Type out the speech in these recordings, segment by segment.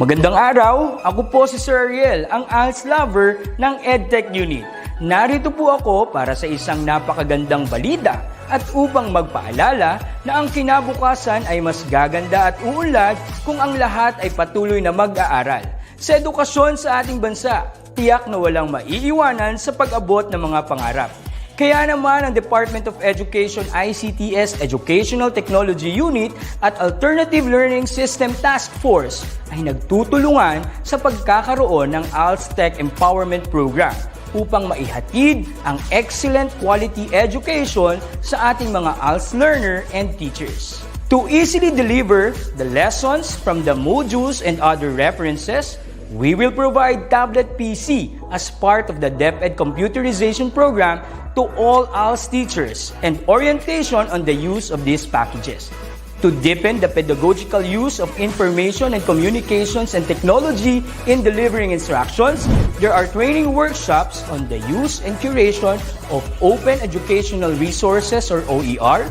Magandang araw, ako po si Sir Ariel, ang ALS lover ng EdTech Unit. Narito po ako para sa isang napakagandang balita at upang magpaalala na ang kinabukasan ay mas gaganda at uunlad kung ang lahat ay patuloy na mag-aaral. Sa edukasyon sa ating bansa, tiyak na walang maiiwanan sa pag-abot ng mga pangarap. Kaya naman ang Department of Education ICT's Educational Technology Unit at Alternative Learning System Task Force ay nagtutulungan sa pagkakaroon ng ALS Tech Empowerment Program upang maihatid ang excellent quality education sa ating mga ALS learner and teachers. To easily deliver the lessons from the modules and other references, we will provide tablet PC as part of the DepEd computerization program to all ALS teachers and orientation on the use of these packages. To deepen the pedagogical use of information and communications and technology in delivering instructions, there are training workshops on the use and curation of open educational resources or OER,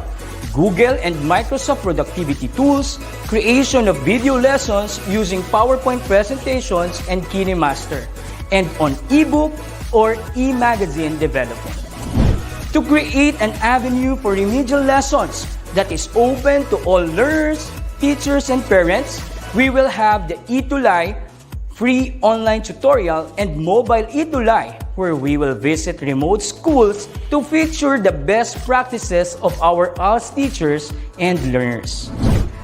Google and Microsoft productivity tools, creation of video lessons using PowerPoint presentations and KineMaster, and on ebook or e-magazine development. To create an avenue for remedial lessons that is open to all learners, teachers, and parents, we will have the ETUlay free online tutorial and mobile ETUlay, where we will visit remote schools to feature the best practices of our ALS teachers and learners.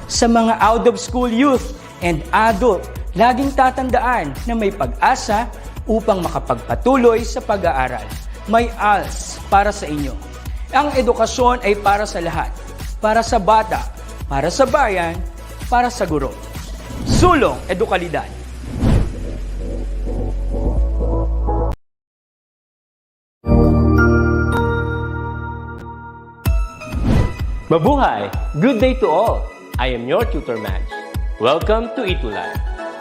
Sa mga out-of-school youth and adult, laging tatandaan na may pag-asa upang makapagpatuloy sa pag-aaral. May ALS para sa inyo. Ang edukasyon ay para sa lahat. Para sa bata, para sa bayan, para sa guro. Sulong Edukalidad. Mabuhay! Good day to all! I am your tutor Madge. Welcome to ETUlay,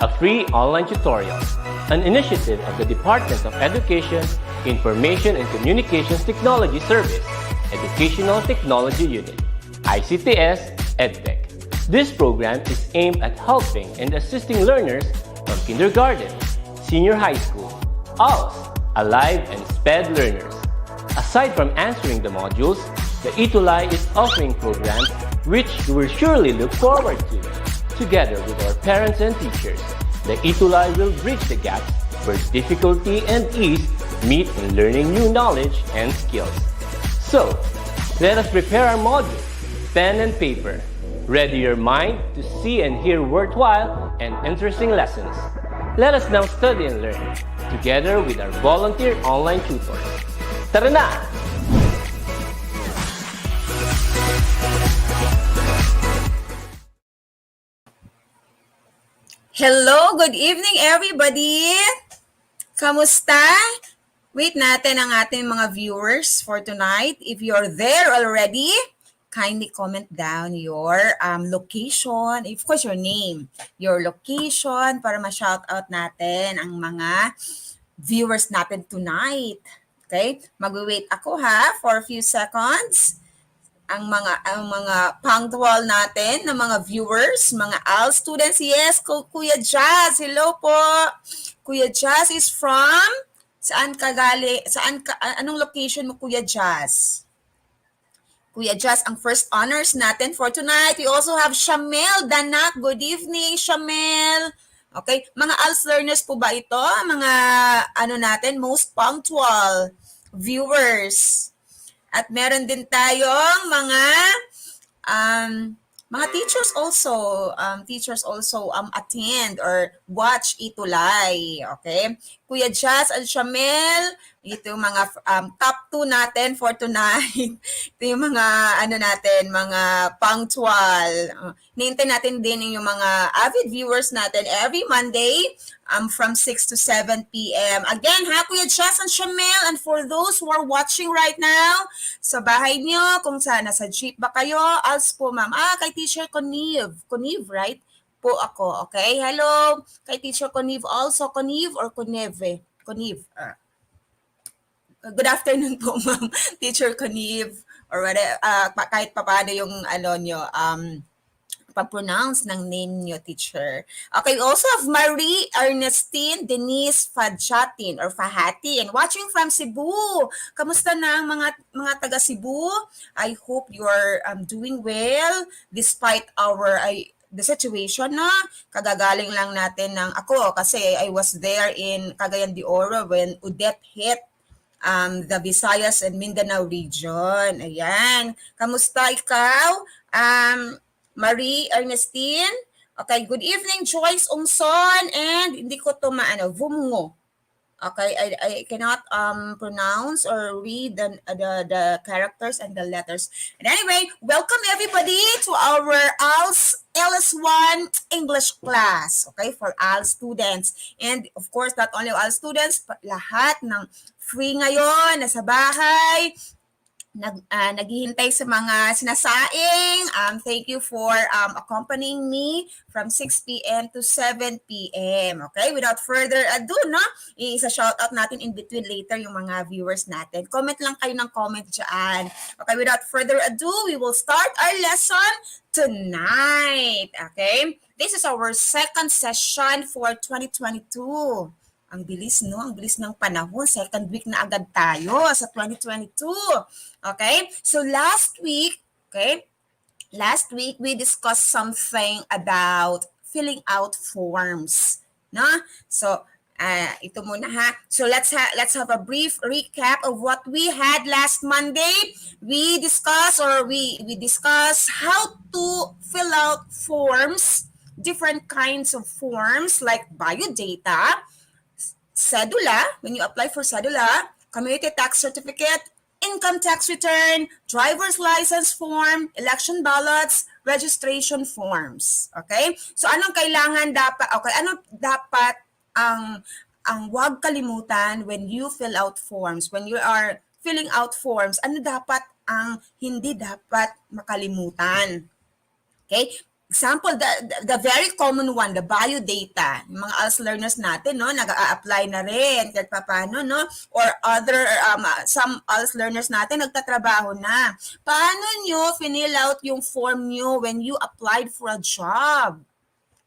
a free online tutorial, an initiative of the Department of Education, Information and Communications Technology Service, Educational Technology Unit, ICT's EdTech. This program is aimed at helping and assisting learners from kindergarten, senior high school, ALS, Alive and SPED learners. Aside from answering the modules, the ETUlay is offering programs which you will surely look forward to. Together with our parents and teachers, the ETUlay will bridge the gaps where difficulty and ease meet in learning new knowledge and skills. So, let us prepare our module, pen and paper. Ready your mind to see and hear worthwhile and interesting lessons. Let us now study and learn, together with our volunteer online tutors. Tara na! Hello, good evening everybody! Kamusta? Wait natin ang ating mga viewers for tonight. If you're there already, kindly comment down your location, of course your name, your location para ma-shoutout natin ang mga viewers natin tonight. Okay? Mag-wait ako for a few seconds. Ang mga punctual natin na mga viewers, mga ALS students. Yes, Kuya Jazz, hello po. Kuya Jazz is from saan ka galing? Anong location mo, Kuya Jazz? Kuya Jazz ang first honors natin for tonight. We also have Shamel Danak. Good evening, Shamel. Okay, mga ALS learners po ba ito? Mga natin most punctual viewers. At meron din tayong mga teachers also attend or watch ETUlay. Okay? Kuya Jazz at Shamel, ito yung mga top 2 natin for tonight. Ito yung mga mga punctual. Nihintay natin din yung mga avid viewers natin every Monday from 6 to 7 p.m. Again, Kuya Jazz and Shamel, and for those who are watching right now, sa bahay nyo, kung saan nasa jeep ba kayo, als po ma'am. Kay Teacher Conive, right? Po ako, okay? Hello, kay Teacher Conive also, Conive or Coneve? Conive. Good afternoon po, ma'am. Teacher Conive, or whatever, kahit papaano yung nyo, pag-pronounce ng name niyo, teacher. Okay, we also have Marie Ernestine Denise Fajatin or Fahatin watching from Cebu. Kamusta na ang mga taga Cebu? I hope you're doing well despite the situation, no? Kagagaling lang natin ng ako kasi I was there in Cagayan de Oro when Odette hit the Visayas and Mindanao region. Ayan. Kamusta ikaw? Marie Ernestine? Okay, good evening, Joyce Ungson. And hindi ko to Vumngo. Okay, I cannot pronounce or read the characters and the letters. And anyway, welcome everybody to our LS1 English class. Okay, for all students. And of course, not only all students, but lahat ng free ngayon, nasa bahay, naghihintay sa mga sinasaing. Thank you for accompanying me from 6 p.m. to 7 p.m. Okay, without further ado, no? Isa-shoutout natin in between later yung mga viewers natin. Comment lang kayo ng comment dyan. Okay, without further ado, we will start our lesson tonight. Okay, this is our second session for 2022. Ang bilis, no? Ang bilis ng panahon. Second week na agad tayo sa 2022. Okay? So last week, we discussed something about filling out forms. No? So, ito muna ha. So let's have a brief recap of what we had last Monday. We discussed how to fill out forms, different kinds of forms like biodata, cedula, when you apply for cedula, community tax certificate, income tax return, driver's license form, election ballots, registration forms. Okay? So anong kailangan dapat, ano dapat ang huwag kalimutan when you fill out forms, when you are filling out forms, ano dapat ang hindi dapat makalimutan? Okay? Example, the very common one, the biodata. Yung mga ALS learners natin, no, nag-a-apply na rin kahit paano, no? Or other, some ALS learners natin nagtatrabaho na. Paano nyo fill out yung form nyo when you applied for a job?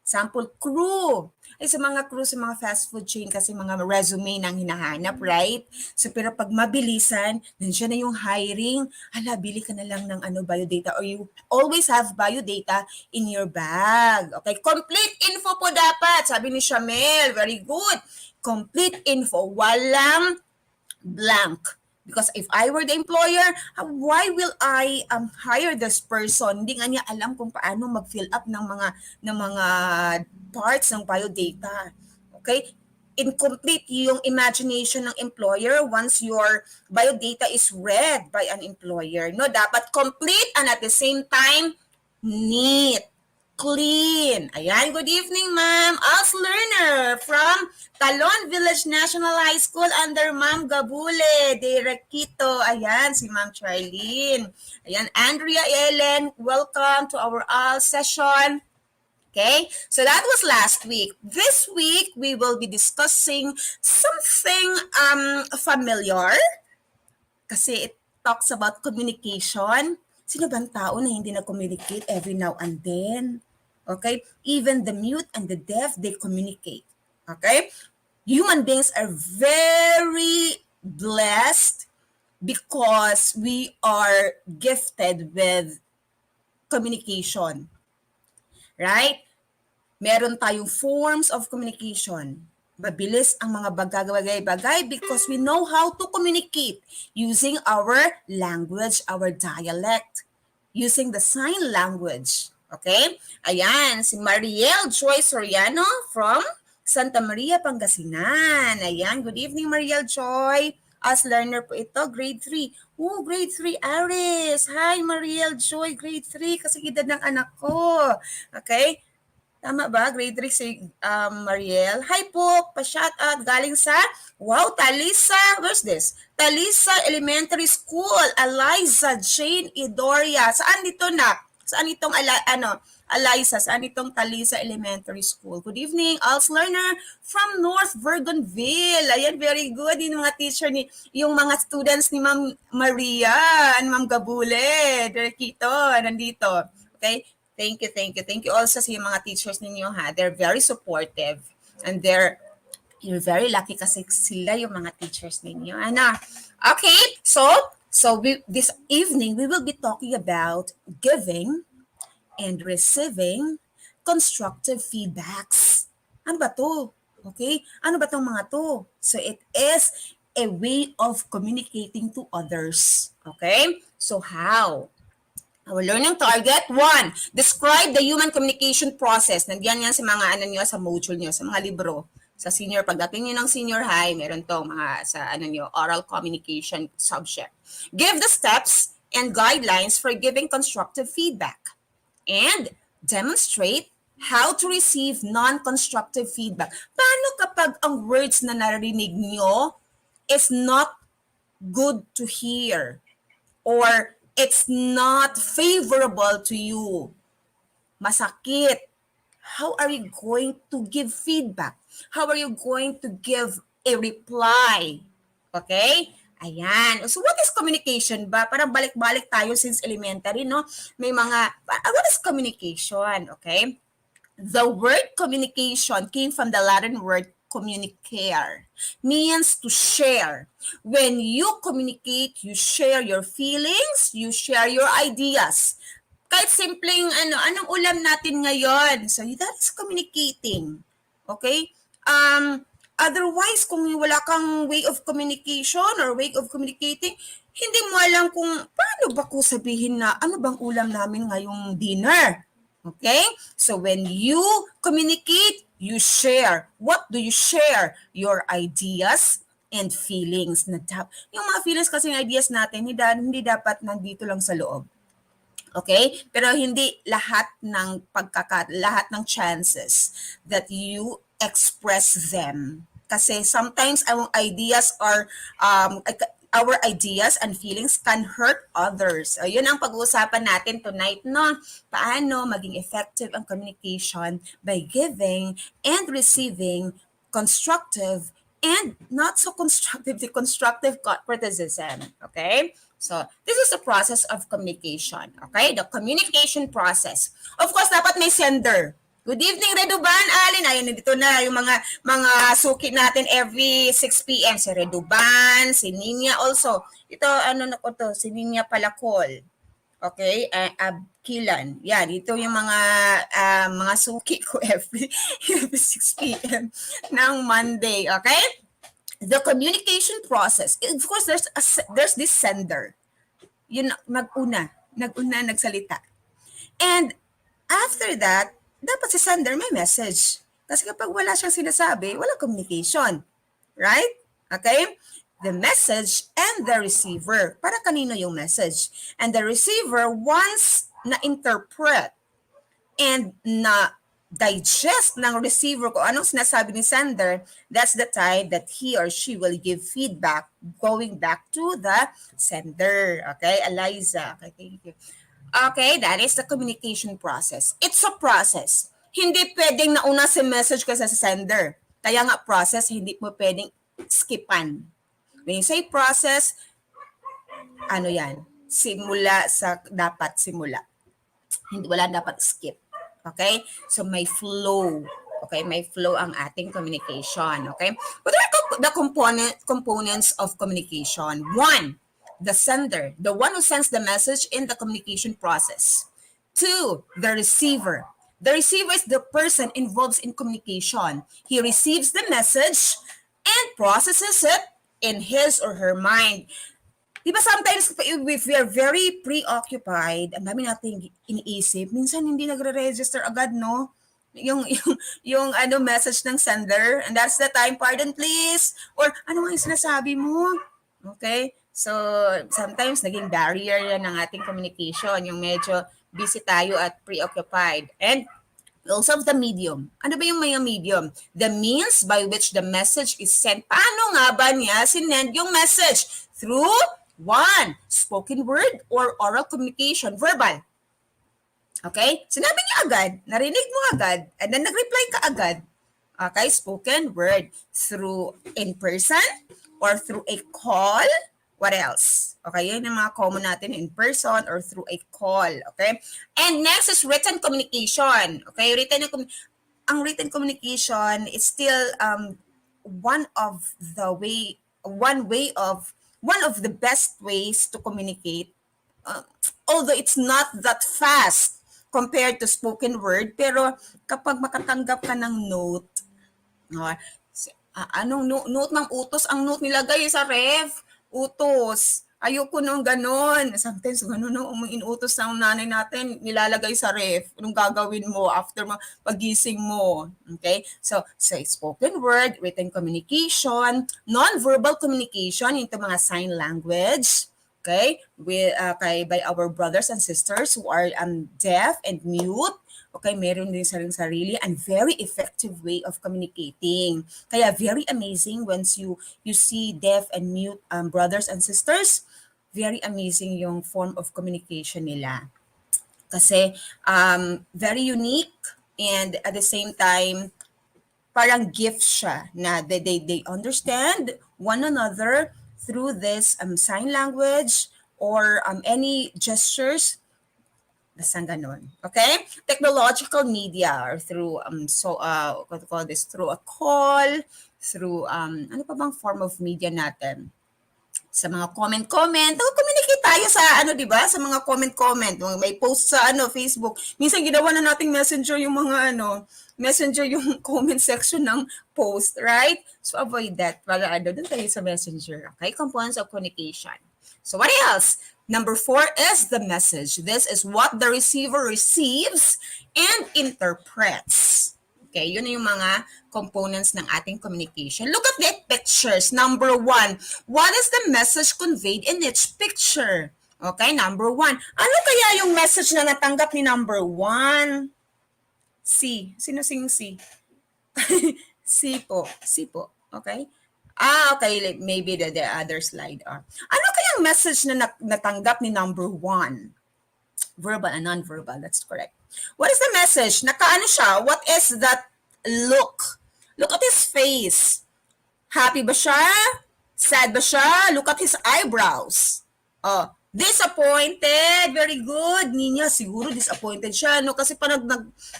Example, crew. Ay, sa mga crew, sa mga fast food chain kasi mga resume nang hinahanap, right? So, pero pag mabilisan, nandiyan na yung hiring, bili ka na lang ng biodata or you always have biodata in your bag. Okay, complete info po dapat. Sabi ni Shamel, very good. Complete info, walang blank. Because if I were the employer, why will I hire this person? Hindi nga niya alam kung paano mag-fill up ng mga parts ng biodata. Okay? Incomplete yung imagination ng employer once your biodata is read by an employer. No, dapat complete and at the same time neat, clean. Ayan, good evening, ma'am. ALS learner from Talon Village National High School under Ma'am Gabule de Requito. Ayan, si Ma'am Charlene. Ayan, Andrea Ellen, welcome to our ALS session. Okay, so that was last week. This week, we will be discussing something familiar kasi it talks about communication. Sino bang tao na hindi na-communicate every now and then? Okay? Even the mute and the deaf, they communicate. Okay? Human beings are very blessed because we are gifted with communication. Right? Meron tayong forms of communication. Mabilis ang mga bagay-bagay because we know how to communicate using our language, our dialect, using the sign language. Okay? Ayan, si Mariel Joy Soriano from Santa Maria, Pangasinan. Ayan, good evening Mariel Joy. As learner po ito, grade 3. Grade 3, Aris. Hi, Mariel Joy, grade 3. Kasi edad ng anak ko. Okay? Tama ba? Grade 3 si Mariel. Hi po, pa-shout out galing sa, Talisa. Where's this? Talisa Elementary School. Eliza Jane Idoria. Saan dito na? Saan itong Eliza? Saan itong Talisa Elementary School? Good evening, ALS learner from North Bergenville. Ayan, very good. Yung mga teacher yung mga students ni Ma'am Maria and Ma'am Gabule, Derquito, nandito. Okay? Thank you, thank you. Thank you also sa mga teachers ninyo ha. They're very supportive and you're very lucky kasi sila yung mga teachers ninyo. Ano? Okay, so this evening we will be talking about giving and receiving constructive feedbacks. Ano ba to? Okay? Ano ba tong mga to? So it is a way of communicating to others. Okay? So how? Our learning target, 1, describe the human communication process. Nandiyan yan sa mga sa module nyo, sa mga libro. Sa senior, pagdating nyo ng senior high, meron to mga sa oral communication subject. Give the steps and guidelines for giving constructive feedback. And demonstrate how to receive non-constructive feedback. Paano kapag ang words na narinig nyo is not good to hear or it's not favorable to you? Masakit. How are you going to give feedback? How are you going to give a reply? Okay? Ayan. So what is communication ba? Parang balik-balik tayo since elementary, no? May mga, what is communication? Okay? The word communication came from the Latin word communicare, means to share. When you communicate, you share your feelings, you share your ideas. Kahit simpleng anong ulam natin ngayon? So that is communicating. Okay? Otherwise, kung wala kang way of communication or way of communicating, hindi mo alam kung paano ba ko sabihin na ano bang ulam namin ngayong dinner. Okay? So when you communicate, you share. What do you share? Your ideas and feelings. Yung mga feelings kasi ng ideas natin, hindi dapat nandito lang sa loob. Okay? Pero hindi lahat ng chances that you express them. Kasi sometimes our ideas and feelings can hurt others. So, yun ang pag-uusapan natin tonight, no? Paano maging effective ang communication by giving and receiving constructive and not so constructive, the constructive criticism. Okay? So, this is the process of communication. Okay? The communication process. Of course, dapat may sender. Good evening, Reduban, Alin. Ayan, dito na yung mga suki natin every 6 p.m. Si Reduban, si Ninya also. Ito, si Ninya Palakol. Okay? Abkilan. Yan, ito yung mga suki ko every 6 p.m. ng Monday. Okay? The communication process. Of course, there's this sender. Yun, nagsalita. And after that, dapat si sender may message. Kasi kapag wala siyang sinasabi, walang communication. Right? Okay? The message and the receiver. Para kanino yung message? And the receiver, once na-interpret and na-digest ng receiver kung anong sinasabi ni sender, that's the time that he or she will give feedback going back to the sender. Okay? Eliza. Okay, thank you. Okay, that is the communication process. It's a process. Hindi pwedeng nauna si message kasi sa sender. Kaya nga process, hindi mo pwedeng skipan. When you say process, yan? Simula sa dapat simula. Wala dapat skip. Okay? So may flow. Okay? May flow ang ating communication. Okay? What are the components of communication? 1, the sender, the one who sends the message in the communication process. 2, the receiver. The receiver is the person involved in communication. He receives the message and processes it in his or her mind. Diba sometimes if we are very preoccupied, ang dami nating iniisip, minsan hindi nagre-register agad, no? Yung message ng sender, and that's the time, pardon please, or ano nga yung sinasabi mo? Okay? So, sometimes naging barrier yan ng ating communication, yung medyo busy tayo at preoccupied. And also the medium. Ano ba yung mga medium? The means by which the message is sent. Paano nga ba niya sinend yung message? Through 1, spoken word or oral communication, verbal. Okay? Sinabi niya agad, narinig mo agad, and then nag-reply ka agad. Okay? Spoken word. Through in person or through a call What else? Okay, yun yung mga common natin in person or through a call. Okay? And next is written communication. Okay, ang written communication is still one of the best ways to communicate, uh, although it's not that fast compared to spoken word, pero kapag makatanggap ka ng note, anong note ng utos, ang note nilagay sa ref, utos. Ayoko nung ganon. Sometimes ganon nung inutos ng nanay natin, nilalagay sa ref. Anong gagawin mo after pagising mo? Okay? So spoken word, written communication, non-verbal communication into mga sign language. Okay? By our brothers and sisters who are deaf and mute. Okay, meron din sarili and very effective way of communicating. Kaya very amazing once you see deaf and mute brothers and sisters. Very amazing yung form of communication nila. Kasi very unique and at the same time, parang gift siya na they understand one another through this sign language or any gestures. Basta ganon. Okay? Technological media or through what do you call this? Through a call, through ano pa bang form of media natin? Sa mga comment-comment, communicate tayo sa di ba? Sa mga comment-comment, may post sa Facebook. Minsan ginawa na nating messenger yung mga messenger yung comment section ng post, right? So avoid that. Para doon tayo sa messenger. Okay? Components of communication. So what else? Number 4 is the message. This is what the receiver receives and interprets. Okay, yun yung mga components ng ating communication. Look at the pictures. Number 1, what is the message conveyed in each picture? Okay, number 1. Ano kaya yung message na natanggap ni number 1? C. Sino sing C? C po. C po. Okay? Okay. Maybe the other slide. Ano kayang message na natanggap ni number 1? Verbal and non-verbal. That's correct. What is the message? Nakaano siya? What is that look? Look at his face. Happy ba siya? Sad ba siya? Look at his eyebrows. Disappointed. Very good. Ninya, siguro disappointed siya, no? Kasi parang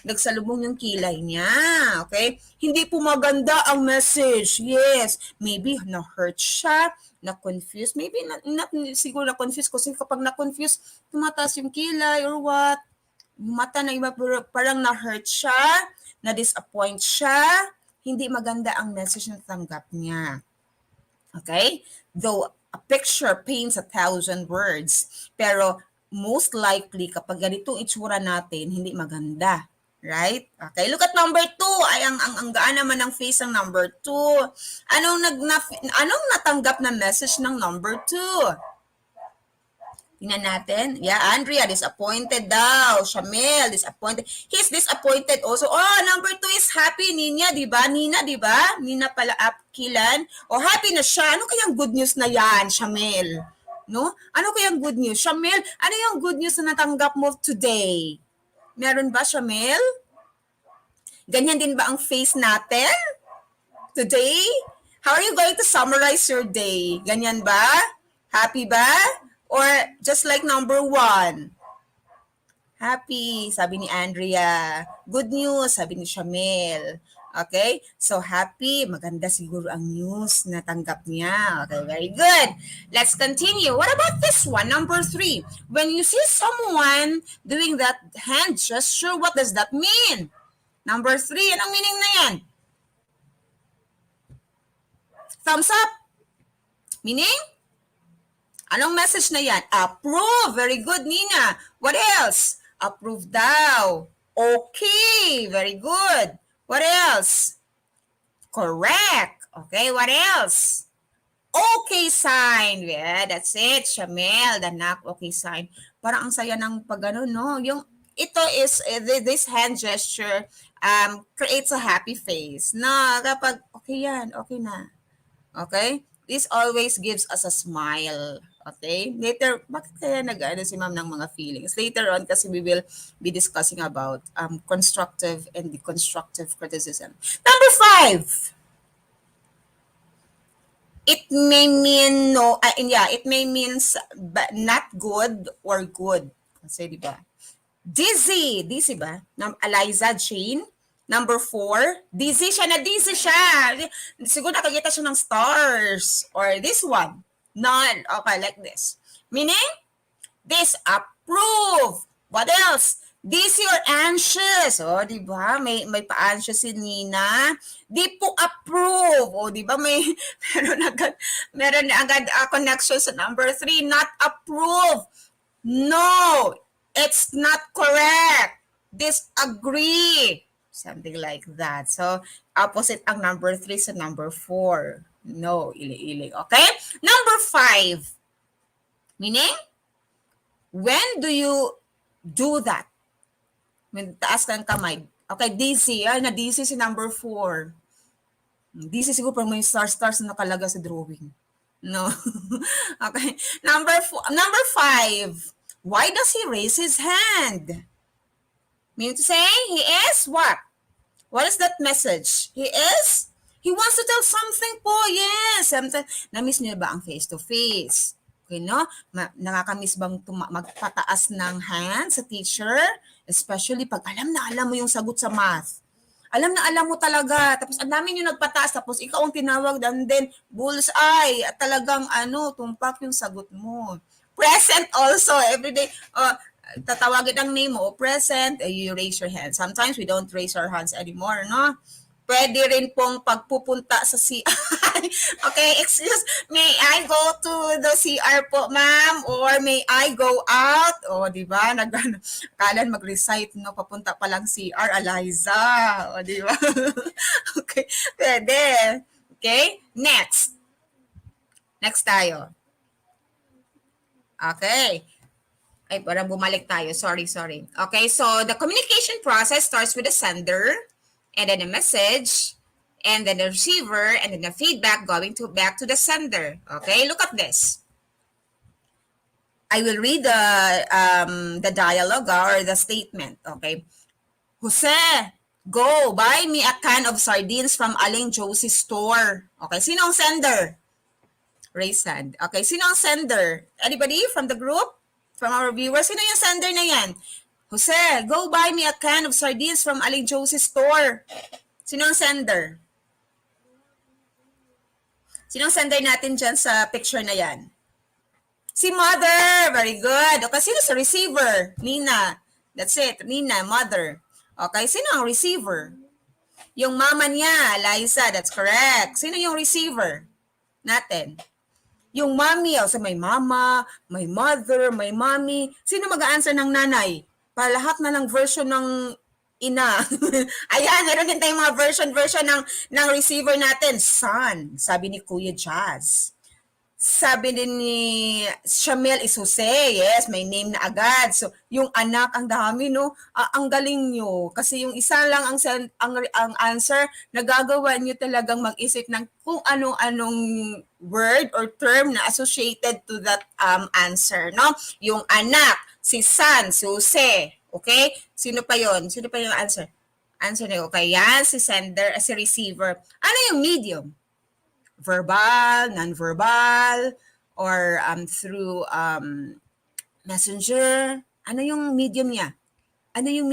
nagsalubong yung kilay niya. Okay? Hindi po maganda ang message. Yes. Maybe na-hurt siya, na-confused. Maybe not siguro na-confused kasi kapag na-confused, tumataas yung kilay or what. Mata na iba, parang na-hurt siya, na-disappoint siya. Hindi maganda ang message na tanggap niya. Okay? Though a picture paints 1,000 words, pero most likely kapag ganitong itsura natin, hindi maganda. Right? Okay, look at number 2. Ay, ang gaan naman ng face ng number 2. Anong natanggap na message ng number 2? Tingnan natin. Yeah, Andrea, disappointed daw. Shamel, disappointed. He's disappointed also. Number 2 is happy. Nina, di ba? Nina, di ba? Nina pala, Kilan. Happy na siya. Ano kayang good news na yan, Shamel? No? Ano kayang good news? Shamel, ano yung good news na natanggap mo today? Meron ba, Shamel? Ganyan din ba ang face natin today? How are you going to summarize your day? Ganyan ba? Happy ba? Or just like number 1? Happy, sabi ni Andrea. Good news, sabi ni Shamel. Okay? So happy, maganda siguro ang news na tanggap niya. Okay, very good. Let's continue. What about this one? Number 3. When you see someone doing that hand gesture, what does that mean? Number 3, anong meaning na yan? Thumbs up. Meaning? Anong message na yan? Approve. Very good, Nina. What else? Approve daw. Okay. Very good. What else? Correct. Okay, what else? Okay sign. Yeah, that's it. Shamel, danak, okay sign. Parang ang saya ng pag-ano, no? This hand gesture creates a happy face. No, kapag okay yan, okay na. Okay? This always gives us a smile. Okay? Later, bakit kaya nag-ano si ma'am ng mga feelings? Later on, kasi we will be discussing about constructive and deconstructive criticism. Number 5. it may mean no, it may mean not good or good. Kasi di ba? Dizzy ba? Eliza Jane. Number 4, dizzy siya na dizzy siya. Siguro nakakita siya ng stars. Or this one, none. Okay, like this. Meaning, disapprove. What else? Dizzy or anxious. O, di ba? May pa-anxious si Nina. Di po approve. O, di ba? Meron agad connection sa number 3. Not approve. No, it's not correct. Disagree. Something like that. So, opposite ang number 3 sa number 4. No, ili-ili. Okay? Number 5. Meaning, when do you do that? When taas ka ng kamay. Okay, DC. Ay, na-DC si number 4. DC siguro pag may stars na nakalaga sa drawing. No. Okay. Number 5. Why does he raise his hand? Meaning to say, he is what? What is that message? He wants to tell something po. Yes. Na-miss niyo ba ang face-to-face? Okay, no? Nakakamiss bang magpataas ng hand sa teacher? Especially pag alam mo yung sagot sa math. Alam mo talaga. Tapos ang dami yung nagpataas. Tapos ikaw ang tinawag and then bullseye. At talagang tumpak yung sagot mo. Present also. Everyday. Tatawagin ang name mo. Present. You raise your hand. Sometimes we don't raise our hands anymore, no? Pwede rin pong pagpupunta sa CR. Okay, may I go to the CR po, ma'am? Or may I go out? O, di ba? Kalan mag-recite, no? Papunta pa lang CR, Eliza. O, di ba? Okay, pwede. Okay, next. Next tayo. Okay. Ay, parang bumalik tayo. Sorry. Okay, so the communication process starts with the sender, and then a message, and then the receiver, and then the feedback going back to the sender. Okay, look at this. I will read the dialogue or the statement. Okay, Jose, go buy me a can of sardines from Aling Josie's store. Okay, sino ang sender? Raise hand. Okay, sino ang sender? Anybody from the group? From our viewers? Sino yung sender na yan? Jose, go buy me a can of sardines from Aling Josie's store. Sino ang sender? Sino ang sender natin dyan sa picture na yan? Si mother. Very good. Okay, sino sa receiver? Nina. That's it. Nina, mother. Okay, sino ang receiver? Yung mama niya, Liza. That's correct. Sino yung receiver natin? Yung mommy. So may mama, may mother, may mommy. Sino mag-a-answer ng nanay? Para lahat na ng version ng ina. Ayan, meron din tayong mga version ng receiver natin. Son, sabi ni Kuya Jazz. Sabi din ni Shamel is Jose. Yes, may name na agad. So, yung anak, ang dami, no? Ang galing nyo. Kasi yung isa lang ang answer, nagagawa nyo talagang mag-isip ng kung anong word or term na associated to that answer, no? Yung anak, si son, si Jose. Okay? Sino pa yon? Sino pa yung answer? Answer na okay. Yan, si sender, si receiver. Ano yung medium? Verbal, non-verbal, or through messenger. Ano yung medium niya? Anong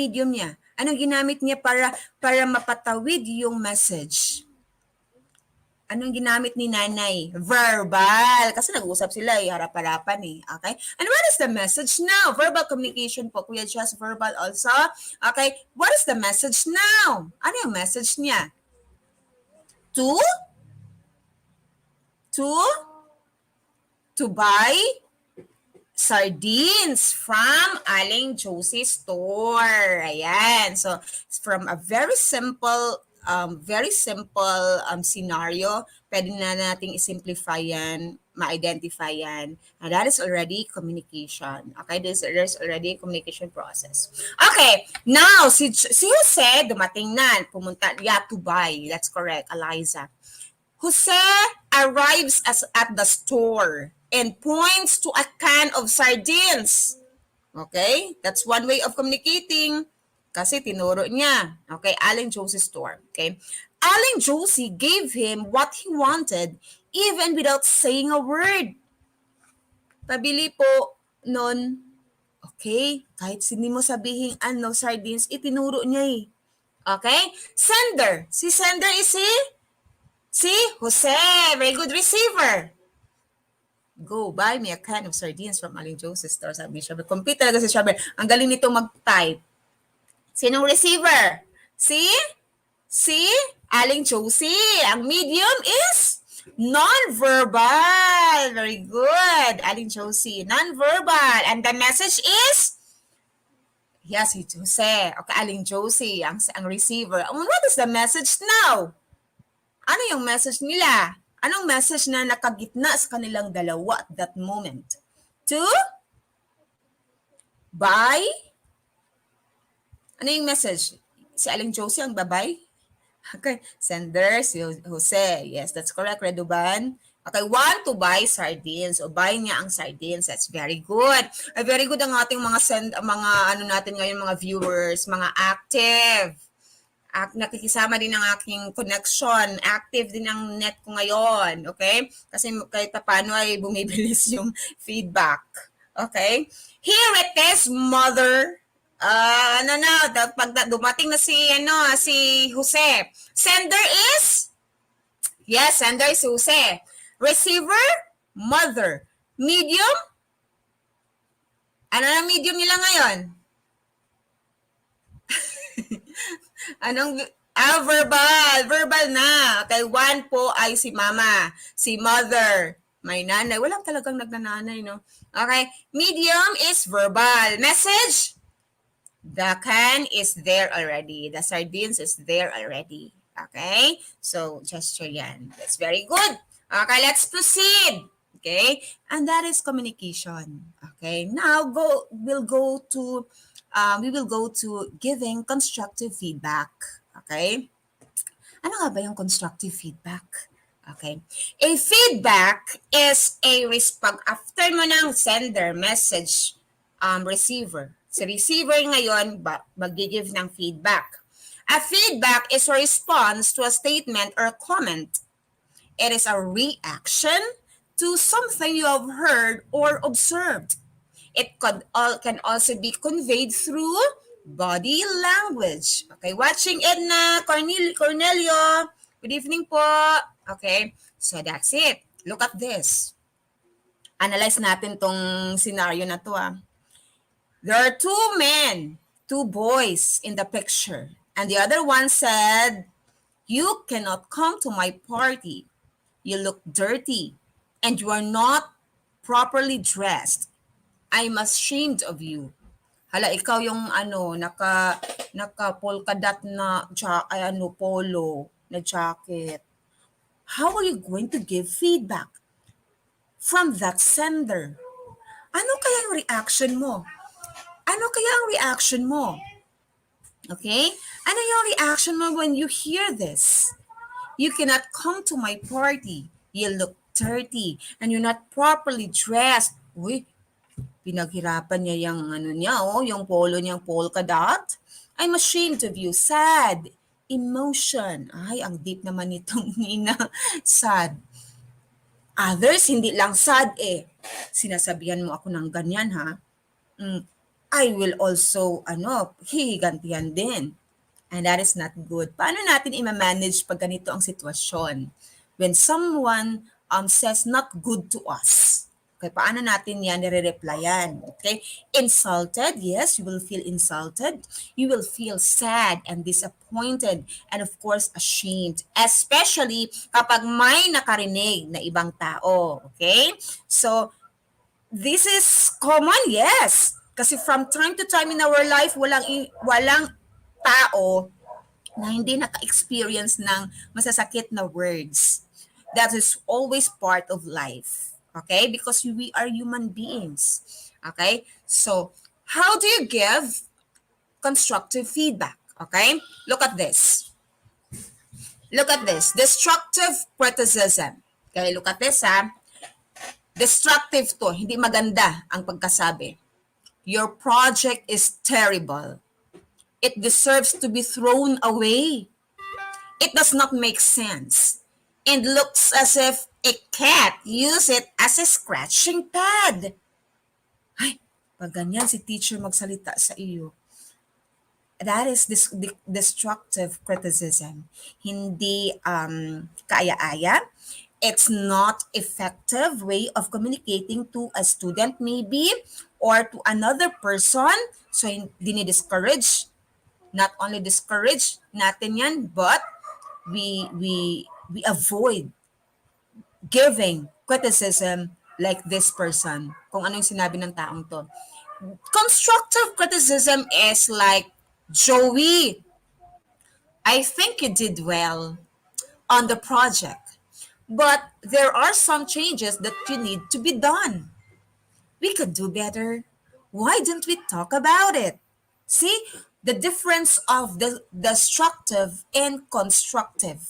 ginamit niya para mapatawid yung message? Anong ginamit ni nanay? Verbal. Kasi nag-uusap sila harap-harapan Okay? And what is the message now? Verbal communication po. Kuya just verbal also. Okay? What is the message now? Ano yung message niya? To buy sardines from Aling Josie's store. Ayan. So, from a very simple scenario, pwede na nating i-simplify yan, ma-identify yan. And that is already communication. Okay? There's already a communication process. Okay. Now, si Jose, dumating na. Pumunta, to buy. That's correct, Eliza. Jose arrives at the store and points to a can of sardines. Okay? That's one way of communicating kasi tinuro niya. Okay? Aling Josie's store. Okay? Aling Josie gave him what he wanted even without saying a word. Pabili po nun, okay, kahit hindi mo sabihin sardines, itinuro niya eh. Okay? Sender. Si sender is si Jose. Very good receiver. Go buy me a can of sardines from Aling Josie's store. Sabi siya, compete talaga si Shabir. Ang galing nito mag-type. Sinong receiver? Si Aling Josie. Ang medium is non-verbal. Very good. Aling Josie. Non-verbal. And the message is, yes, si Jose. Okay, Aling Josie, ang receiver. What is the message now? Ano yung message nila? Anong message na nakagitna sa kanilang dalawa at that moment? To buy? Ano yung message? Si Aling Josie ang babay? Okay, sender, si Jose. Yes, that's correct, Reduban. Okay, want to buy sardines o buy niya ang sardines. That's very good. Very good ang ating mga ano natin ngayon, mga viewers, mga active. Nakikisama din ang aking connection. Active din ang net ko ngayon. Okay? Kasi kahit paano ay bumibilis yung feedback. Okay? Here it is, mother. Pag dumating na si Jose. Sender is? Yes, sender is Jose. Receiver, mother. Medium? Ano na medium nila ngayon? Verbal na. Okay, one po ay si mama, si mother, may nanay. Walang talagang nagnananay, no? Okay, medium is verbal. Message? The can is there already. The sardines is there already. Okay, so gesture yan. That's very good. Okay, let's proceed. Okay, and that is communication. Okay, now we will go to giving constructive feedback. Okay? Ano nga ba yung constructive feedback? Okay. A feedback is after mo ng sender, message, receiver. Si receiver ngayon, mag-give ng feedback. A feedback is a response to a statement or comment. It is a reaction to something you have heard or observed. It can also be conveyed through body language. Okay, watching Edna, Cornelio, good evening po. Okay, so that's it. Look at this. Analyze natin tong scenario na to. There are two boys in the picture. And the other one said, "You cannot come to my party. You look dirty and you are not properly dressed. I'm ashamed of you." Hala, ikaw yung naka polka dot na polo na jacket. How are you going to give feedback from that sender? Ano kaya ang reaction mo? Okay? Ano yung reaction mo when you hear this? You cannot come to my party. You look dirty and you're not properly dressed. Uy, pinaghirapan niya yung polo niyang polka dot. I'm ashamed of you. Sad. Emotion. Ay, ang deep naman itong Nina. Sad. Others, hindi lang sad Sinasabihan mo ako ng ganyan, ha? I will also, hihigantihan din. And that is not good. Paano natin i-manage pag ganito ang sitwasyon? When someone says not good to us. Okay, paano natin yan nire-replyan? Okay, insulted, yes, you will feel insulted. You will feel sad and disappointed and of course ashamed, especially kapag may nakarinig na ibang tao. Okay, so this is common, yes. Kasi from time to time in our life, walang tao na hindi naka-experience ng masasakit na words. That is always part of life. Okay? Because we are human beings. Okay? So, how do you give constructive feedback? Okay? Look at this. Destructive criticism. Okay? Look at this, ha? Destructive to. Hindi maganda ang pagkasabi. Your project is terrible. It deserves to be thrown away. It does not make sense and looks as if a cat used it as a scratching pad. Ay, pag ganyan si teacher magsalita sa iyo, that is destructive criticism. Hindi kaaya-aya. It's not effective way of communicating to a student maybe or to another person. So, dinidiscourage. Not only discourage natin yan, but we avoid giving criticism like this person. Kung ano yung sinabi ng taong to. Constructive criticism is like, Joey, I think you did well on the project, but there are some changes that you need to be done. We could do better. Why don't we talk about it? See the difference of the destructive and constructive,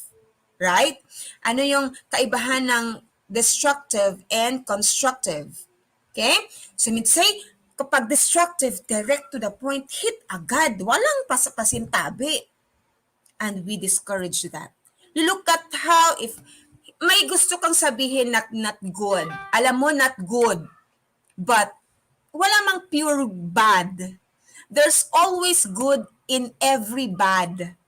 right? Ano yung kaibahan ng destructive and constructive? Okay? So, say, kapag destructive, direct to the point, hit agad, walang pasintabi. And we discourage that. You look at how, if may gusto kang sabihin not good, alam mo not good, but wala mang pure bad. There's always good in every bad.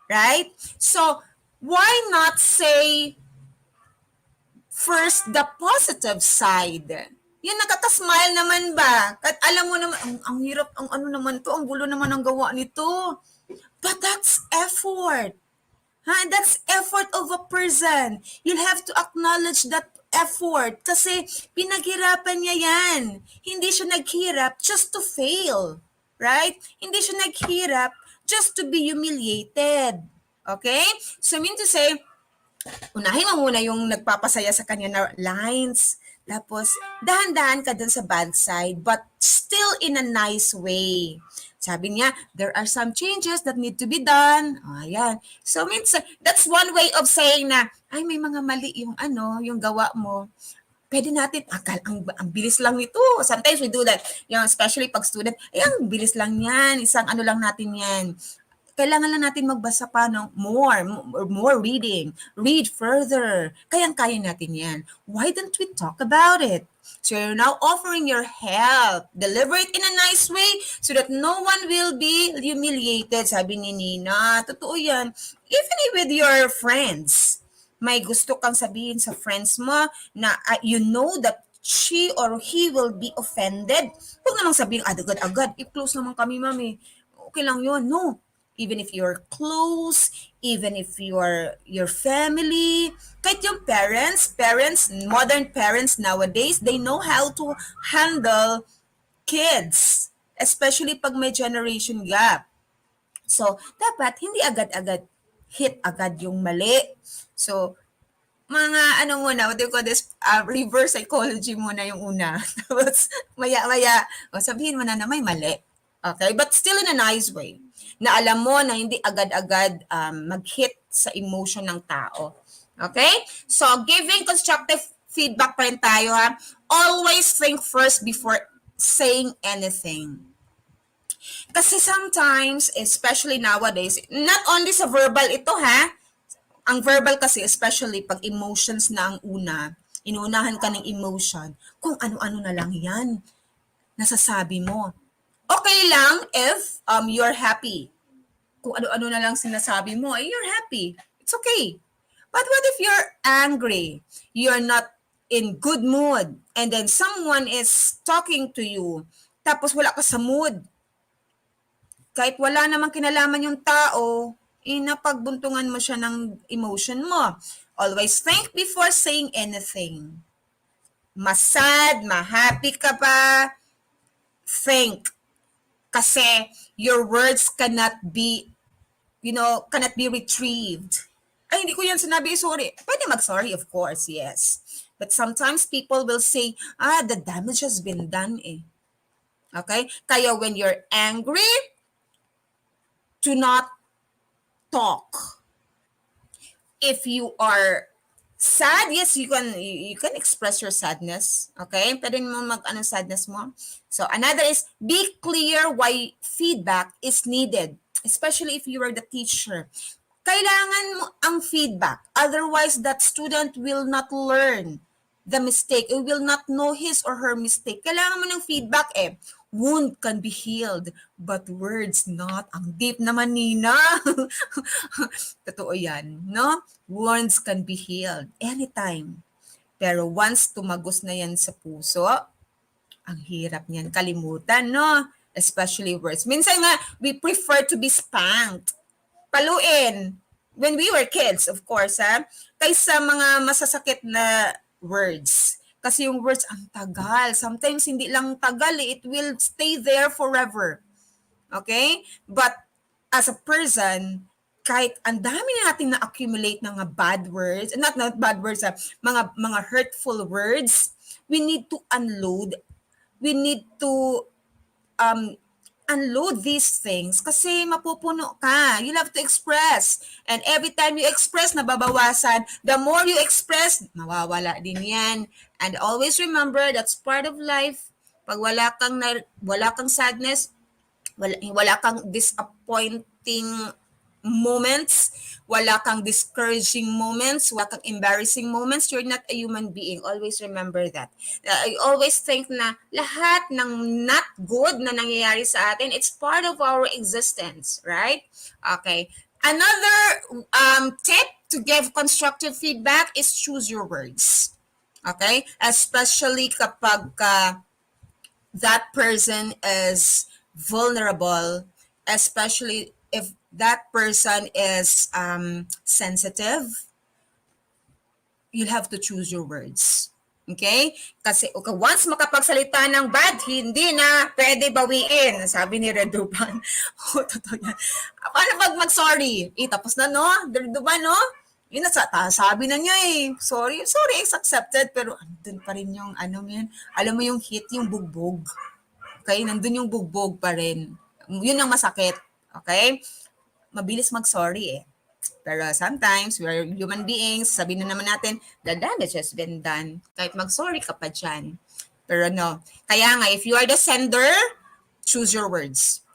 Right? So, why not say first the positive side? Yung nakaka-smile naman ba? At alam mo naman, ang hirap, ang ano naman to, ang gulo naman ang gawa nito. But that's effort. That's effort of a person. You'll have to acknowledge that effort kasi pinaghirapan niya yan. Hindi siya naghirap just to fail. Right? Hindi siya naghirap just to be humiliated. Okay? So, mean to say, unahin mo muna yung nagpapasaya sa kanya na lines. Tapos, dahan-dahan ka dun sa bad side, but still in a nice way. Sabi niya, there are some changes that need to be done. Ayan. So, minsan, that's one way of saying na, ay, may mga mali yung yung gawa mo. Pwede natin, ang bilis lang nito. Sometimes we do that. Especially pag student, ang bilis lang yan. Isang lang natin yan. Kailangan lang natin magbasa pa ng more reading. Read further. Kayang-kaya natin yan. Why don't we talk about it? So you're now offering your help. Deliver it in a nice way so that no one will be humiliated. Sabi ni Nina, totoo yan. Even with your friends, may gusto kang sabihin sa friends mo na you know that she or he will be offended. Huwag namang sabihin agad-agad. I-close naman kami, mami. Okay lang yun. No. Even if you're close, even if you're your family, kahit yung parents, modern parents nowadays, they know how to handle kids, especially pag may generation gap. So, dapat hindi agad-agad hit agad yung mali. So, mga muna, what do you call this, reverse psychology muna yung una. Tapos, maya-maya, sabihin mo na may mali. Okay? But still in a nice way. Na alam mo na hindi agad-agad mag-hit sa emotion ng tao. Okay? So, giving constructive feedback pa rin tayo, ha? Always think first before saying anything. Kasi sometimes, especially nowadays, not only sa verbal ito, ha? Ang verbal kasi, especially pag emotions na ang una, inuunahan ka ng emotion, kung ano-ano na lang yan, nasasabi mo. Okay lang if you're happy. Kung ano-ano na lang sinasabi mo, you're happy. It's okay. But what if you're angry? You're not in good mood. And then someone is talking to you. Tapos wala ka sa mood. Kahit wala namang kinalaman yung tao, napagbuntungan mo siya ng emotion mo. Always think before saying anything. Masad, ma-happy ka pa, think. Kasi your words cannot be retrieved. Ay, hindi ko yan sinabi, sorry. Pwede mag-sorry, of course, yes. But sometimes people will say, the damage has been done eh. Okay? Kaya when you're angry, do not talk. If you are sad, yes, you can express your sadness. Okay? Pwede mo sadness mo. So, another is, be clear why feedback is needed. Especially if you are the teacher. kailangan mo ang feedback. Otherwise, that student will not learn the mistake. It will not know his or her mistake. Kailangan mo ng feedback eh. Wound can be healed, but words not. Ang deep naman, Nina. Totoo yan, no? Wounds can be healed anytime. Pero once tumagos na yan sa puso, ang hirap niyan kalimutan, no? Especially words. Minsan nga, we prefer to be spanked. Paluin. When we were kids, of course, kaysa mga masasakit na words. Kasi yung words, ang tagal. Sometimes, hindi lang tagal. It will stay there forever. Okay? But, as a person, kahit ang dami natin na-accumulate ng mga bad words, not bad words, mga hurtful words, we need to unload. We need to unload these things kasi mapupuno ka. You have to express. And every time you express, nababawasan. The more you express, mawawala din yan. And always remember, that's part of life. Pag wala kang sadness, wala kang disappointing moments, wala kang discouraging moments, wala kang embarrassing moments, you're not a human being. Always remember that. I always think na lahat ng not good na nangyayari sa atin, it's part of our existence, right? Okay. Another tip to give constructive feedback is choose your words. Okay? Especially kapag that person is vulnerable, especially if that person is sensitive, you'll have to choose your words. Okay? Kasi once makapagsalita ng bad, hindi na pwede bawiin. Sabi ni Reduban. Totoo yan. Paano pag mag-sorry? Tapos na, no? Reduban, no? Yun na, sabi na niya eh. Sorry is accepted. Pero andun pa rin yung, alam mo yung hit, yung bugbog. Okay? Nandun yung bugbog pa rin. Yun ang masakit. Okay? Mabilis mag-sorry eh. Pero sometimes, we're human beings, sabihin na naman natin, the damage has been done. Kahit mag-sorry ka pa dyan. Pero no. Kaya nga, if you are the sender, choose your words.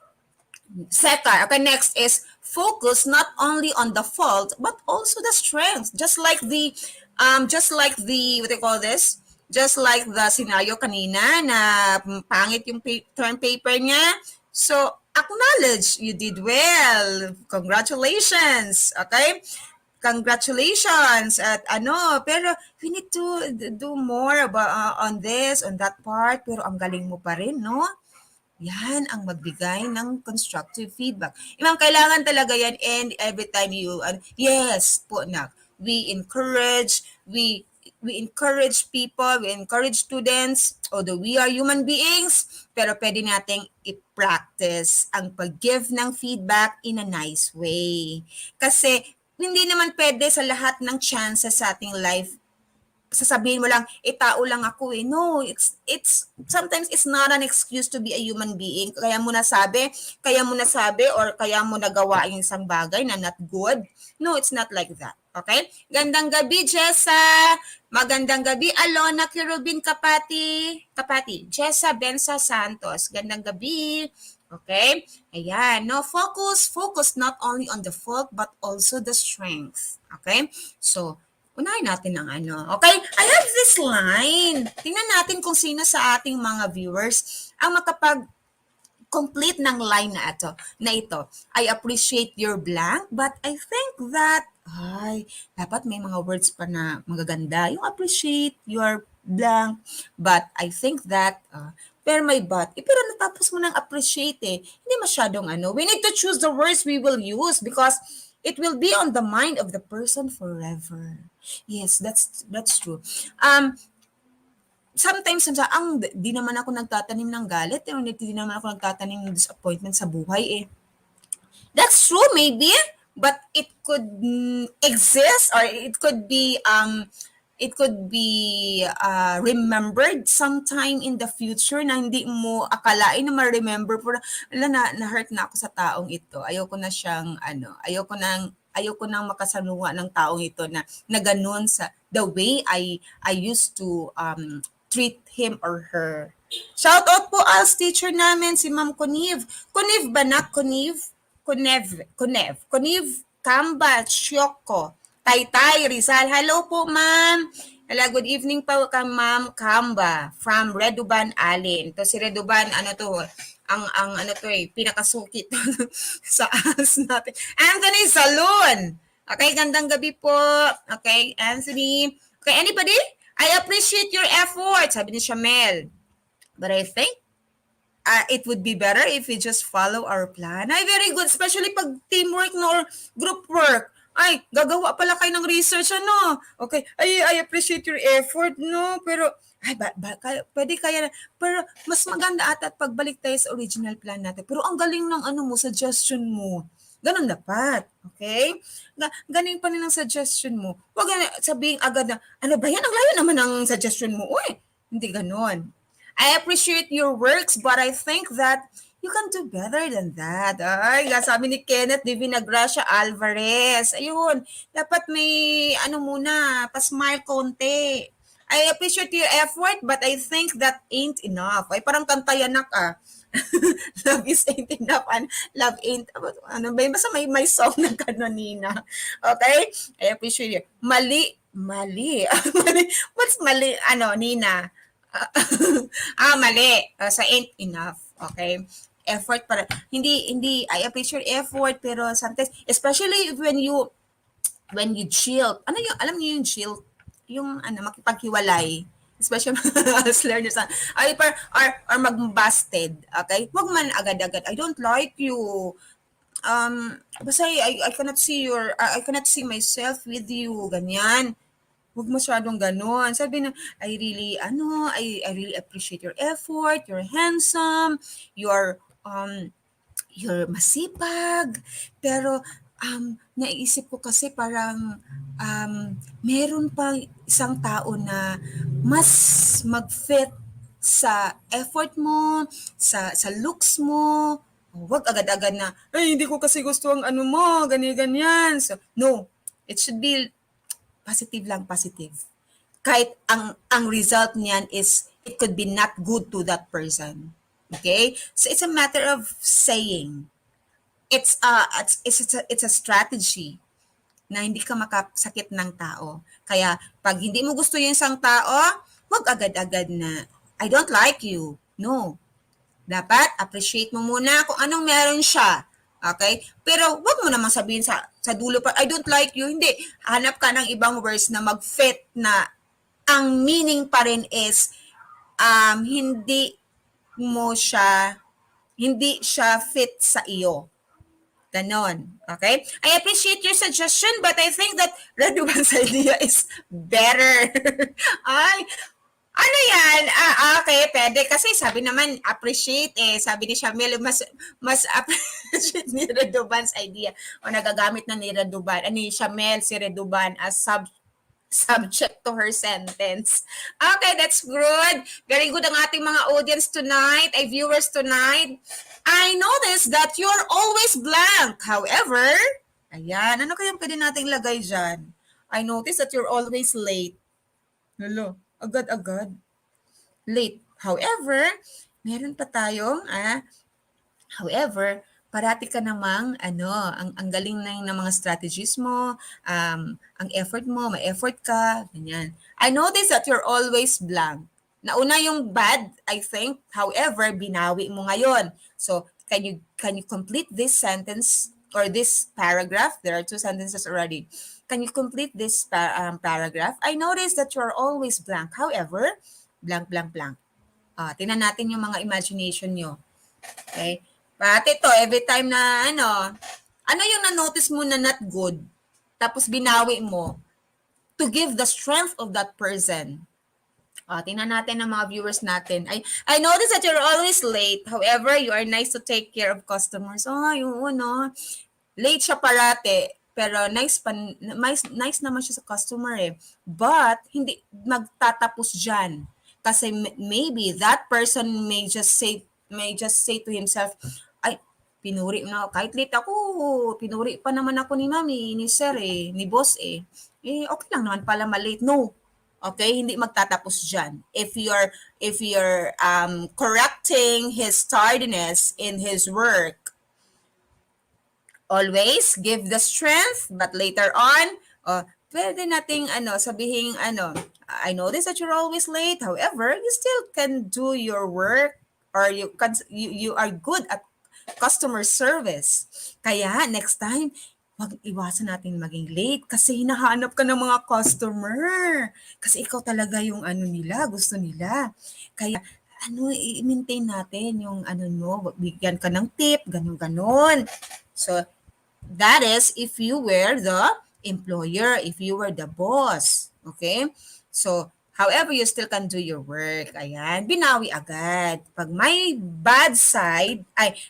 Second, okay, next is focus not only on the fault, but also the strength. Just like the, what do you call this? Just like the scenario kanina na pangit yung term paper niya. So, acknowledge you did well. Congratulations. Okay? Congratulations at pero we need to do more about on this, on that part, pero ang galing mo pa rin, no? Yan ang magbigay ng constructive feedback. Kailangan talaga yan, and every time you, yes po na, we encourage people, we encourage students, although we are human beings, pero pwede nating i-practice ang pag-give ng feedback in a nice way. Kasi hindi naman pwede sa lahat ng chances sa ating life, sasabihin mo lang, tao lang ako eh. No, it's sometimes it's not an excuse to be a human being. Kaya mo nasabi, or kaya mo nagawa yung isang bagay na not good. No, it's not like that. Okay? Gandang gabi, Jessa. Magandang gabi, Alona Kirubin Kapati. Jessa Bensa Santos. Gandang gabi. Okay? Ayan. No, focus not only on the fault but also the strength. Okay? So, unahin natin ang Okay? I have this line. Tingnan natin kung sino sa ating mga viewers ang makapag-complete ng line na ito. I appreciate your blank, but I think that, dapat may mga words pa na magaganda. Yung appreciate your blank, but I think that, pero may but. Pero natapos mo ng appreciate hindi masyadong We need to choose the words we will use because it will be on the mind of the person forever. Yes, that's true. Sometimes, di naman ako nagtatanim ng galit, di naman ako nagtatanim ng disappointment sa buhay That's true, maybe, but it could exist, or it could be remembered sometime in the future na hindi mo akalain na ma-remember. Pero na-hurt na ako sa taong ito. Ayoko nang makasanuwa ng taong ito na ganun sa the way I used to treat him or her. Shout out po als teacher namin, si Ma'am Kuniv. Kuniv ba na? Kuniv? Kunev. Kamba Syoko. Taytay Rizal. Hello po, ma'am. Hello, good evening po ka, ma'am Kamba from Reduban Alin. To si Reduban, ano to, ang ano to pinakasukit sa as natin. Anthony Salon. Okay, gandang gabi po. Okay, Anthony. Okay, anybody? I appreciate your effort, sabi ni Shamel. But I think it would be better if we just follow our plan. Ay, very good. Especially pag teamwork no, or group work. Ay, gagawa pala kayo ng research, ano? Okay, I appreciate your effort, no? Pero, ay, pwede kaya, pero mas maganda at pagbalik tayo sa original plan natin. Pero ang galing ng ano mo, suggestion mo. Ganun dapat. Okay? Galing pa rin ang suggestion mo. Huwag sabihin agad na, ano ba yan? Ang layo naman ang suggestion mo. Uy, hindi ganun. I appreciate your works, but I think that you can do better than that. Ay, sabi ni Kenneth de Vinagracia Alvarez. Ayun, dapat may ano muna, pa-smile konti. I appreciate your effort, but I think that ain't enough. Ay, parang kantayanak ah. Love is ain't enough and love ain't, ano ba yun? Basta may song na gano'n, Nina. Okay? I appreciate you. Mali. Mali. What's mali? Ano, Nina? Mali. Sa ain't enough. Okay? Effort para. Hindi, I appreciate effort, pero sometimes, especially when you chill. Ano yung, alam niyo yung chill? Yung, makipaghiwalay. Especially as learners. Or mag-busted. Okay? Huwag man agad-agad. I don't like you. Basta I cannot see I cannot see myself with you. Ganyan. Huwag masyadong ganon. Sabi na, I really appreciate your effort, you're handsome, you're masipag, pero naisip ko kasi parang meron pa isang tao na mas mag-fit sa effort mo, sa looks mo. Huwag agad-agad na, ay, hindi ko kasi gusto ang ano mo, ganyan-ganyan. So, no, it should be positive lang, positive. Kahit ang result niyan is it could be not good to that person. Okay? So it's a matter of saying. It's a strategy na hindi ka makasakit ng tao. Kaya pag hindi mo gusto yung isang tao, wag agad-agad na I don't like you. No. Dapat appreciate mo muna kung anong meron siya. Okay? Pero wag mo namang sabihin sa dulo pa, I don't like you. Hindi. Hanap ka ng ibang words na mag-fit na ang meaning pa rin is hindi siya fit sa iyo. Ganon. Okay? I appreciate your suggestion, but I think that Raduban's idea is better. Ay, ano yan? Okay, pwede. Kasi sabi naman, appreciate Sabi ni Shamil, mas appreciate ni Reduban's idea. O nagagamit na ni Reduban, ni Shamil si Reduban as subject to her sentence. Okay, that's good. Very good ang ating mga audience tonight, ay viewers tonight. I noticed that you're always blank. However, ayan, ano kayang pwede nating lagay dyan? I noticed that you're always late. Lalo. Agad-agad. Late. However, meron pa tayong, however, parati ka namang, ang galing ng mga strategies mo, ang effort mo, may effort ka, ganyan. I notice that you're always blank. Nauna yung bad, I think. However, binawi mo ngayon. So, can you complete this sentence or this paragraph? There are 2 sentences already. Can you complete this paragraph? I noticed that you're always blank. However, blank, blank, blank. Tingnan natin yung mga imagination nyo. Okay? Pati ito, every time na ano yung na-notice mo na not good, tapos binawi mo to give the strength of that person. Tingnan natin ang mga viewers natin. I noticed that you're always late. However, you are nice to take care of customers. Late siya parate. Pero nice naman siya sa customer But, hindi magtatapos dyan. Kasi maybe that person may just say to himself, ay, pinuri na, kahit late ako, pinuri pa naman ako ni mami, ni sir ni boss okay lang naman pala malate. No. Okay, hindi magtatapos dyan. If you're correcting his tardiness in his work, always give the strength, but later on, pwede nating sabihin I notice that you're always late. However, you still can do your work, or you are good at customer service. Kaya next time, wag iwasan natin maging late kasi hinahanap ka ng mga customer. Kasi ikaw talaga yung nila, gusto nila. Kaya i-maintain natin yung bigyan ka ng tip, ganun-ganon. So, that is if you were the employer, if you were the boss. Okay? So, however, you still can do your work. Ayan, binawi agad. Pag may bad side,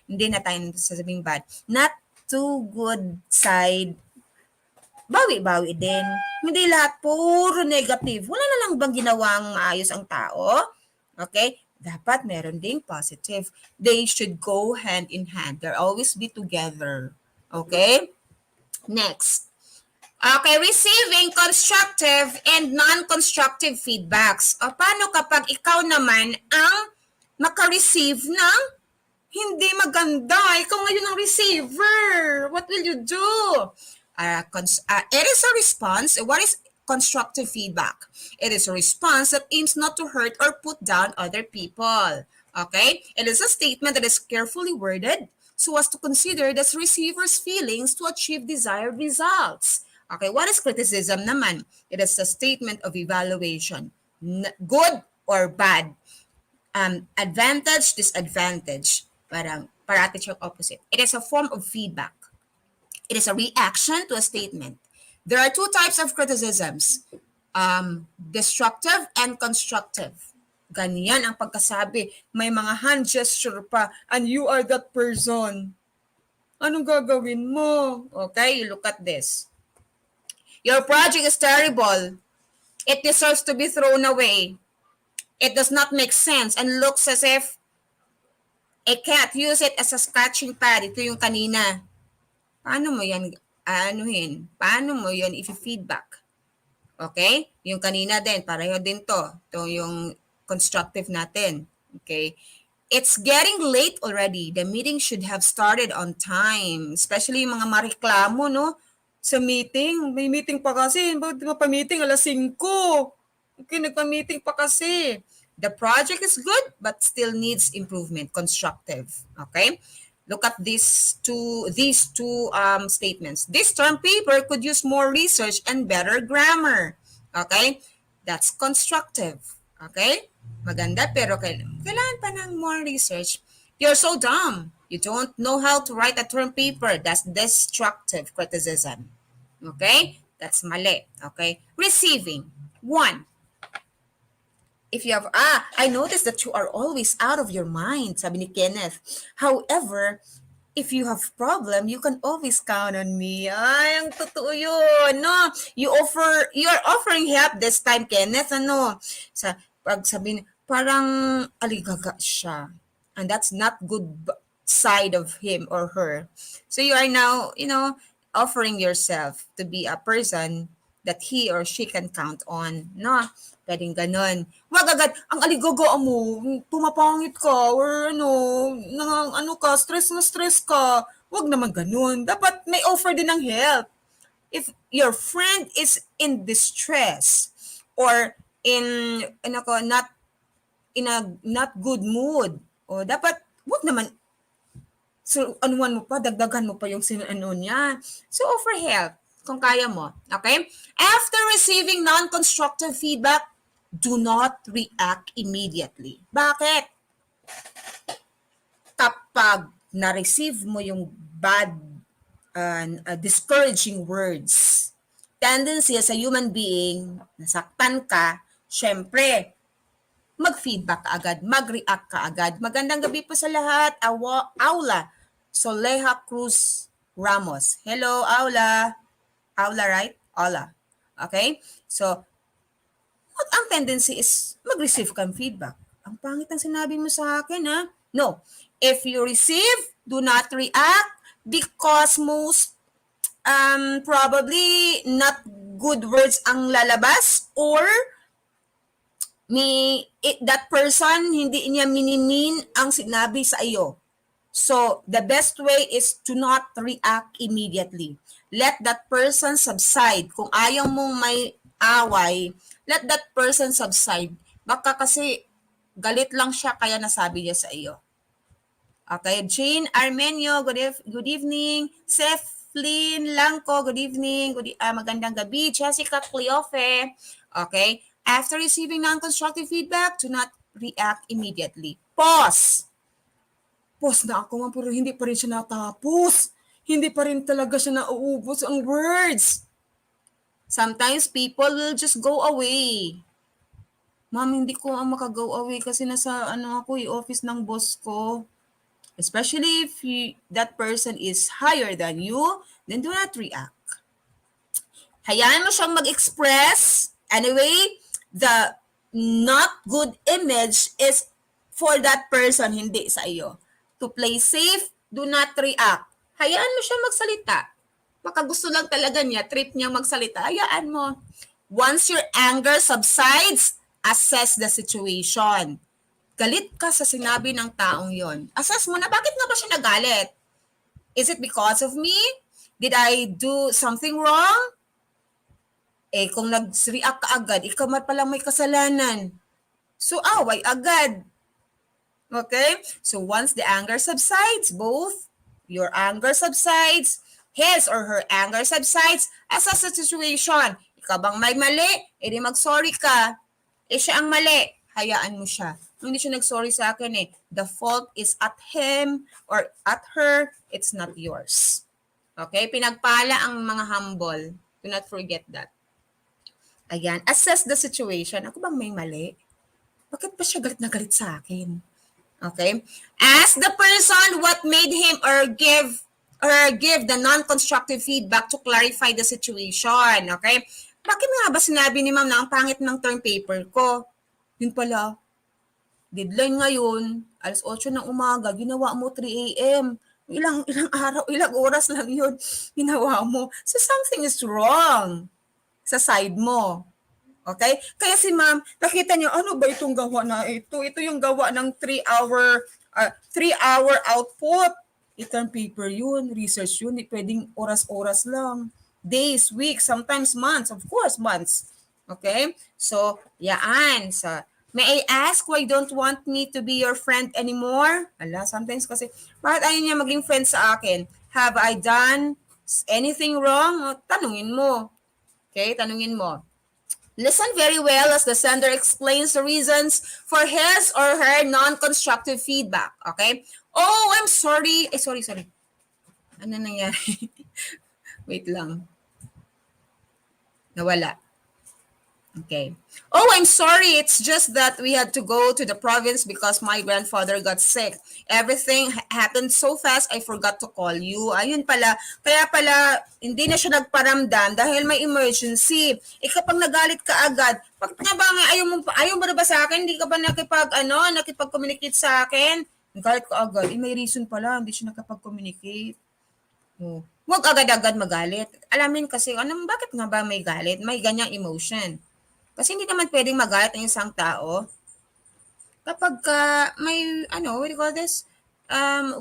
hindi na tayo sasabing bad. Not too good side, bawi-bawi din. Hindi lahat puro negative. Wala na lang bang ginawang maayos ang tao? Okay? Dapat meron ding positive. They should go hand in hand. They'll always be together. Okay? Next. Okay, receiving constructive and non-constructive feedbacks. O paano kapag ikaw naman ang maka-receive ng hindi maganda? Ikaw ngayon ang receiver. What will you do? It is a response. What is constructive feedback? It is a response that aims not to hurt or put down other people. Okay? It is a statement that is carefully worded so as to consider the receiver's feelings to achieve desired results. Okay, what is criticism naman? It is a statement of evaluation, good or bad, advantage, disadvantage, parati siyang opposite. It is a form of feedback. It is a reaction to a statement. There are two types of criticisms, destructive and constructive. Ganyan ang pagkasabi. May mga hand gesture pa, and you are that person. Anong gagawin mo? Okay, you look at this. Your project is terrible. It deserves to be thrown away. It does not make sense and looks as if a cat use it as a scratching pad. Ito yung kanina. Paano mo yan Paano mo yan i-feedback? Okay? Yung kanina din, pareho din to. Ito yung constructive natin. Okay? It's getting late already. The meeting should have started on time. Especially yung mga mareklamo, no? Sa meeting. May meeting pa kasi. Bakit pa meeting? 5:00. Okay, nagpa-meeting pa kasi. The project is good but still needs improvement. Constructive. Okay? Look at these two statements. This term paper could use more research and better grammar. Okay? That's constructive. Okay? Maganda pero kailangan pa ng more research. You're so dumb. You don't know how to write a term paper. That's destructive criticism. Okay? That's mali. Okay? Receiving. 1. If you have, I noticed that you are always out of your mind, sabi ni Kenneth. However, if you have problem, you can always count on me. Ay, ang totoo yun, no? You're offering help this time, Kenneth, pag sabihin, parang aligaga siya. And that's not good side of him or her. So you are now, offering yourself to be a person that he or she can count on, no? Pwedeng ganon. Wag agad, ang aligaga mo, pumapangit ka, or stress ka. Wag naman ganon. Dapat may offer din ng help. If your friend is in distress or in not in a not good mood, o dapat wag naman anuan mo pa, dagdagan mo pa yung niya. So offer help kung kaya mo. Okay? After receiving non-constructive feedback, do not react immediately. Bakit? Kapag na-receive mo yung bad, discouraging words, tendency as a human being, nasaktan ka, syempre, mag-feedback ka agad, mag-react ka agad. Magandang gabi po sa lahat. Aula Soleha Cruz Ramos. Hello, Aula. Aula, right? Aula. Okay? So, ang tendency is mag-receive kang feedback. Ang pangit ang sinabi mo sa akin, ha? No. If you receive, do not react because most probably not good words ang lalabas or that person hindi niya minimin ang sinabi sa iyo. So the best way is to not react immediately. Let that person subside. Kung ayaw mong may away, let that person subside. Baka kasi galit lang siya kaya nasabi niya sa iyo. Okay, Jane Armenio, good evening. Seth Flynn Langko, good evening. Magandang gabi. Jessica Cleofe. Okay, after receiving non-constructive feedback, do not react immediately. Pause. Pause na ako man, pero hindi pa rin siya natapos. Hindi pa rin talaga siya nauubos ang words. Sometimes people will just go away. Ma'am, hindi ko maka-go away kasi nasa office ng boss ko. Especially if that person is higher than you, then do not react. Hayaan mo siyang mag-express. Anyway, the not good image is for that person, hindi sa iyo. To play safe, do not react. Hayaan mo siya magsalita. Baka gusto lang talaga niya, trip niya magsalita. Hayaan mo. Once your anger subsides, assess the situation. Galit ka sa sinabi ng taong yon. Assess mo na, bakit nga ba siya nagalit? Is it because of me? Did I do something wrong? Kung nag-react ka agad, ikaw man palang may kasalanan. So, away agad. Okay? So, once the anger subsides, both your anger subsides, his or her anger subsides, assess the situation. Ikaw bang may mali? Edi mag-sorry ka. Siya ang mali. Hayaan mo siya. Hindi siya nag-sorry sa akin The fault is at him or at her. It's not yours. Okay? Pinagpala ang mga humble. Do not forget that. Ayan. Assess the situation. Ako bang may mali? Bakit pa siya galit na galit sa akin? Okay? Ask the person what made him or give the non-constructive feedback to clarify the situation. Okay? Bakit nga ba sinabi ni ma'am na ang pangit ng term paper ko? Yun pala, deadline ngayon, alas 8 ng umaga, ginawa mo 3 a.m. Ilang araw, ilang oras lang yun, ginawa mo. So something is wrong sa side mo. Okay? Kaya si ma'am, nakita niyo, ano ba itong gawa na ito? Ito yung gawa ng 3-hour output. Ito ang paper yun, research yun, di pwedeng oras-oras lang. Days, weeks, sometimes months, of course, months. Okay? So, yaan. So, may I ask why you don't want me to be your friend anymore? Sometimes kasi, bakit ayaw niya maging friend sa akin? Have I done anything wrong? Tanungin mo. Okay? Tanungin mo. Listen very well as the sender explains the reasons for his or her non-constructive feedback. Okay? Oh, I'm sorry. Sorry. Ano nangyari? Wait lang. Nawala. Okay. Oh, I'm sorry. It's just that we had to go to the province because my grandfather got sick. Everything happened so fast, I forgot to call you. Ayun pala. Kaya pala, hindi na siya nagparamdam dahil may emergency. Kapag nagalit ka agad, pag nga ba ayaw mo ba sa akin? Hindi ka ba nakipag-communicate sa akin? Nagalit ka agad. May reason pala, hindi siya nakapag-communicate. Oh. Huwag agad-agad magalit. Alamin kasi, bakit nga ba may galit? May ganyang emotion. Kasi hindi naman pwedeng magalit ang isang tao kapag may, what do you call this?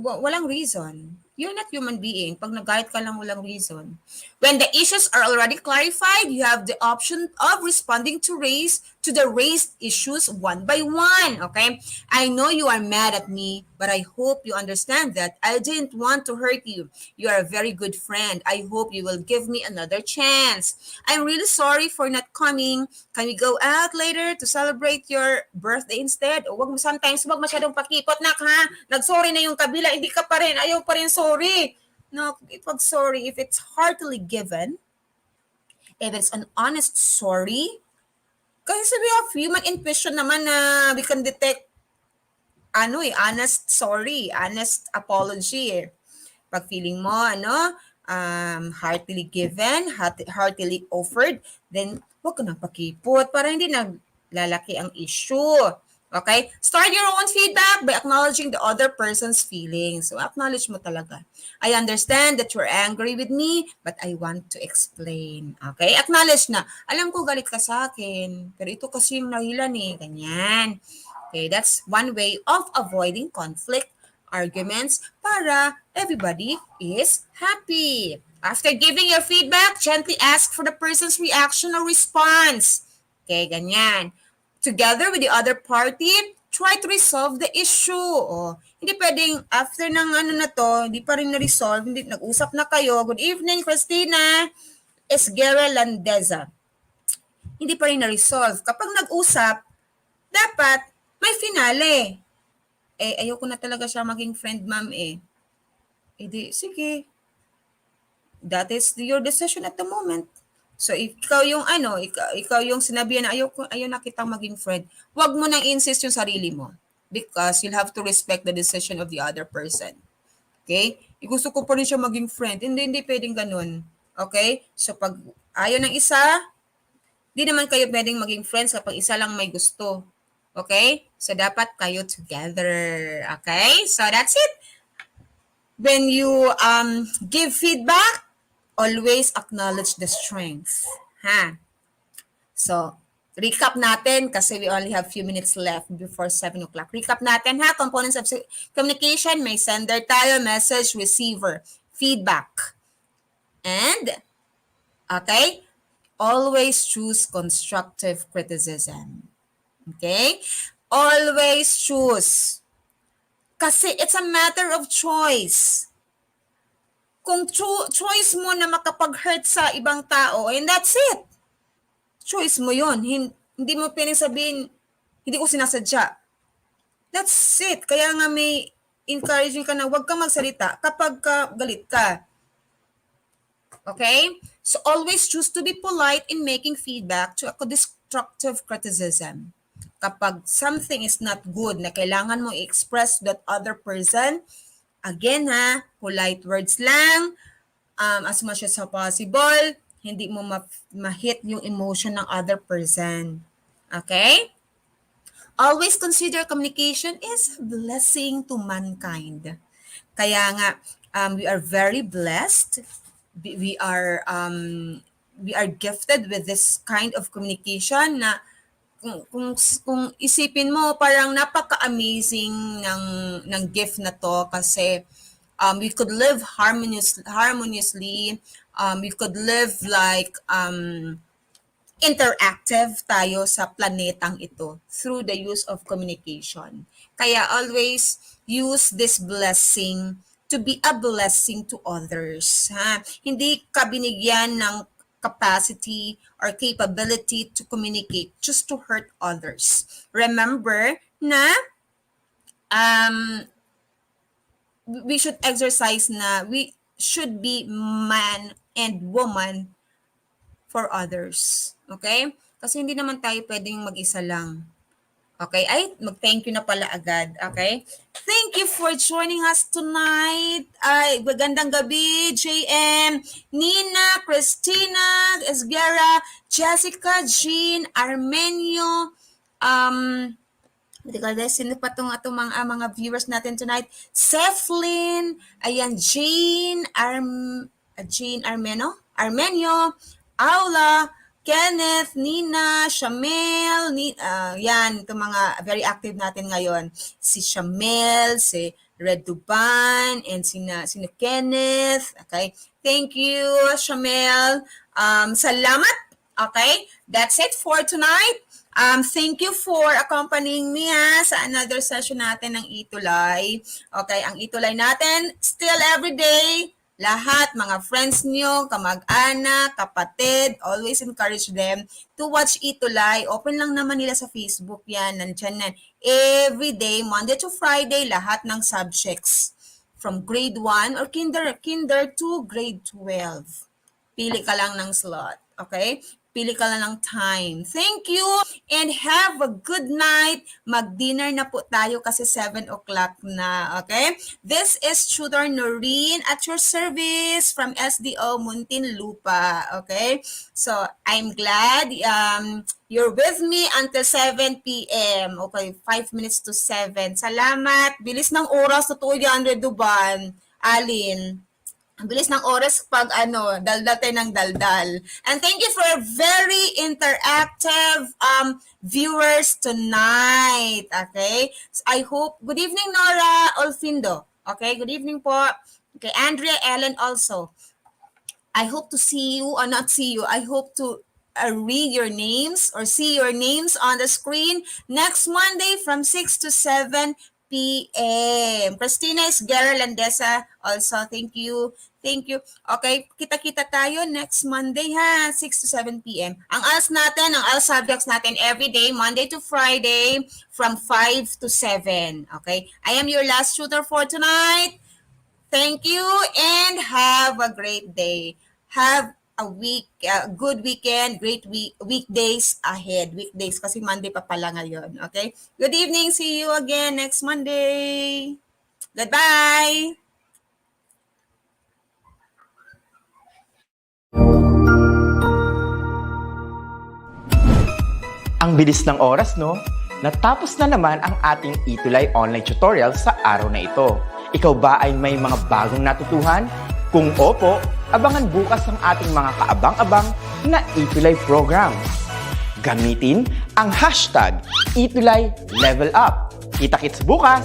Walang reason. You're not human being. Pag nagalit ka lang, walang reason. When the issues are already clarified, you have the option of responding to the raised issues one by one. Okay? I know you are mad at me, but I hope you understand that I didn't want to hurt you. You are a very good friend. I hope you will give me another chance. I'm really sorry for not coming. Can we go out later to celebrate your birthday instead? O sometimes wag masyadong pakipot na ha. Nag-sorry na yung kabila, hindi ka pa rin, ayaw pa rin sorry. No, pag sorry, if it's heartily given, if it's an honest sorry, kasi we have human intuition naman na we can detect honest sorry, honest apology. Pag feeling mo, heartily given, heartily offered, then wag ka nang pakipot para hindi naglalaki ang issue. Okay? Start your own feedback by acknowledging the other person's feelings. So, acknowledge mo talaga. I understand that you're angry with me, but I want to explain. Okay? Acknowledge na. Alam ko galit ka sa akin, pero ito kasi yung nahilan Ganyan. Okay, that's one way of avoiding conflict arguments para everybody is happy. After giving your feedback, gently ask for the person's reaction or response. Okay, ganyan. Together with the other party, try to resolve the issue. Hindi pwedeng after ng ano na to, hindi pa rin na-resolve, hindi nag-usap na kayo. Good evening, Christina Esguerra Landeza. Hindi pa rin na-resolve. Kapag nag-usap, dapat may finale. Ayoko na talaga siya maging friend, ma'am di, sige. That is your decision at the moment. So, ikaw yung ikaw yung sinabihan na ayaw na kitang maging friend, wag mo nang insist yung sarili mo. Because you'll have to respect the decision of the other person. Okay? Gusto ko pa rin siya maging friend. Hindi pwedeng ganun. Okay? So, pag ayaw ng isa, di naman kayo pwedeng maging friends kapag isa lang may gusto. Okay? So, dapat kayo together. Okay? So, that's it. When you give feedback, always acknowledge the strengths. So, recap natin kasi we only have few minutes left before 7 o'clock. Recap natin components of communication, may sender tayo, message, receiver, feedback. And, okay, always choose constructive criticism. Okay? Always choose. Kasi it's a matter of choice. Kung choice mo na makapag-hurt sa ibang tao, and that's it. Choice mo yun. Hindi mo pwedeng sabihin, hindi ko sinasadya. That's it. Kaya nga may encouraging ka na huwag kang magsalita kapag galit ka. Okay? So always choose to be polite in making feedback to a constructive criticism. Kapag something is not good na kailangan mo i-express to that other person, again polite words lang, as much as possible, hindi mo ma-hit yung emotion ng other person. Okay? Always consider communication is a blessing to mankind. Kaya nga, we are very blessed. We are gifted with this kind of communication na kung isipin mo, parang napaka-amazing ng gift na to kasi we could live harmoniously. We could live like interactive tayo sa planetang ito through the use of communication. Kaya always use this blessing to be a blessing to others. Hindi ka binigyan ng capacity or capability to communicate just to hurt others. Remember na we should exercise na we should be man and woman for others. Okay? Kasi hindi naman tayo pwedeng mag-isa lang. Okay? Ay, mag-thank you na pala agad. Okay? Thank you for joining us tonight. Ay, magandang gabi, JM, Nina, Christina, Esguerra, Jessica, Jean, Armenio, sino pa itong mga viewers natin tonight? Sethlin, ayan, Jean Armenio, Aula, Kenneth, Nina, Shamel, yan, itong mga very active natin ngayon. Si Shamel, si Red Duban, and sino Kenneth. Okay, thank you, Shamel. Salamat. Okay, that's it for tonight. Thank you for accompanying me sa another session natin ng ETUlay. Okay, ang ETUlay natin, still every day, lahat, mga friends nyo, kamag-anak, kapatid, always encourage them to watch ETUlay. Open lang naman nila sa Facebook yan, nandyan na. Every day, Monday to Friday, lahat ng subjects. From grade 1 or kinder to grade 12. Pili ka lang ng slot, okay? Pili ka lang ng time. Thank you and have a good night. Mag-dinner na po tayo kasi 7 o'clock na, okay? This is Tutor Noreen at your service from SDO Muntinlupa, okay? So, I'm glad you're with me until 7 p.m. Okay, 5 minutes to 7. Salamat. Bilis ng oras, totoo yan, Reduban. Alin. Ang bilis ng oras pag daldal tayo ng daldal. And thank you for very interactive viewers tonight. Okay? So I hope, good evening Nora Olfindo. Okay, good evening po. Okay, Andrea Ellen also. I hope to see you, or not see you, I hope to read your names or see your names on the screen next Monday from 6 to 7 p.m. Christina Esguerra Landesa also, thank you. Thank you. Okay, kita-kita tayo next Monday ha, 6 to 7 p.m. Ang ALS natin, ang ALS subjects natin every day, Monday to Friday, from 5 to 7. Okay, I am your last tutor for tonight. Thank you and have a great day. Have a good weekend, great weekdays ahead. Weekdays kasi Monday pa pala ngayon. Okay? Good evening. See you again next Monday. Goodbye. Ang bilis ng oras, no? Natapos na naman ang ating ETUlay online tutorial sa araw na ito. Ikaw ba ay may mga bagong natutuhan? Kung opo, abangan bukas ang ating mga kaabang-abang na ETUlay program. Gamitin ang hashtag ETUlay Level Up. Kita-kits bukas!